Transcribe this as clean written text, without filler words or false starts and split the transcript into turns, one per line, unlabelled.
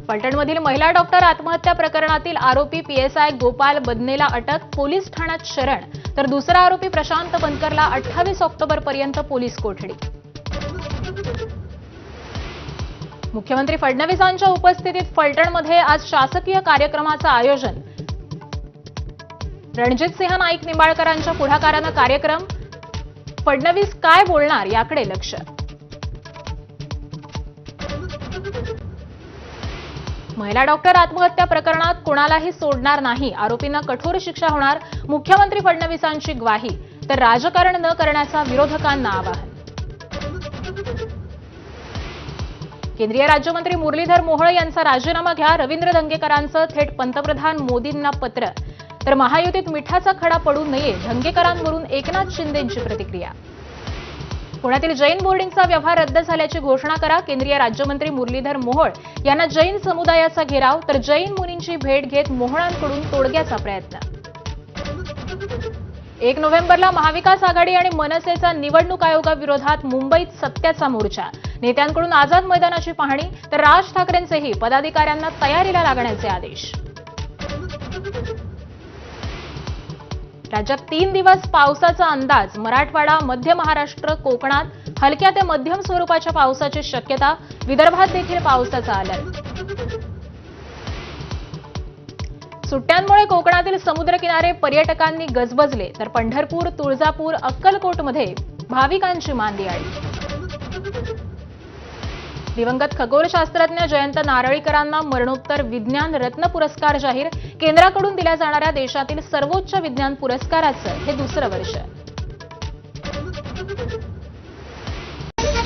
फलटणमधील महिला डॉक्टर आत्महत्या प्रकरणातील आरोपी पीएसआय गोपाल बदनेला अटक, पोलीस ठाण्यात शरण, तर दुसरा आरोपी प्रशांत बनकरला 28 ऑक्टोबरपर्यंत पोलीस कोठडी. मुख्यमंत्री फडणवीसांच्या उपस्थितीत फलटणमध्ये आज शासकीय कार्यक्रमाचं आयोजन. रणजितसिंह नाईक निंबाळकरांच्या पुढाकारानं कार्यक्रम. फडणवीस काय बोलणार याकडे लक्ष. महिला डॉक्टर आत्महत्या प्रकरणात कोणालाही सोडणार नाही, आरोपींना कठोर शिक्षा होणार, मुख्यमंत्री फडणवीसांची ग्वाही, तर राजकारण न करण्याचा विरोधकांना आवाहन. केंद्रीय राज्यमंत्री मुरलीधर मोहोळ यांचा राजीनामा घ्या, रवींद्र धंगेकरांचं थेट पंतप्रधान मोदींना पत्र, तर महायुतीत मिठाचा खडा पडू नये, धंगेकरांवरून एकनाथ शिंदेंची प्रतिक्रिया. पुण्यातील जैन बोर्डिंगचा व्यवहार रद्द झाल्याची घोषणा करा, केंद्रीय राज्यमंत्री मुरलीधर मोहोळ यांना जैन समुदायाचा घेराव, तर जैन मुनींची भेट घेत मोहोळांकडून तोडग्याचा प्रयत्न. 1 नोव्हेंबरला महाविकास आघाडी आणि मनसेचा निवडणूक आयोगाविरोधात मुंबईत सत्याचा मोर्चा, नेत्यांकडून आझाद मैदानाची पाहणी, तर राज ठाकरेंचेही पदाधिकाऱ्यांना तयारीला लागण्याचे आदेश. राज्यात 3 दिवस पावसाचा अंदाज, मराठवाडा, मध्य महाराष्ट्र, कोकणात हलक्या ते मध्यम स्वरूपाच्या पावसाची शक्यता, विदर्भात देखील पावसाचा अलर्ट. सुट्ट्यांमुळे कोकणातील समुद्रकिनारे पर्यटकांनी गजबजले, तर पंढरपूर, तुळजापूर, अक्कलकोटमध्ये भाविकांची मांदियाळी. दिवंगत खगोलशास्त्रज्ञ जयंत नारळीकरांना मरणोत्तर विज्ञान रत्न पुरस्कार जाहीर, केंद्राकडून दिल्या जाणाऱ्या देशातील सर्वोच्च विज्ञान पुरस्काराचं हे दुसरं वर्ष.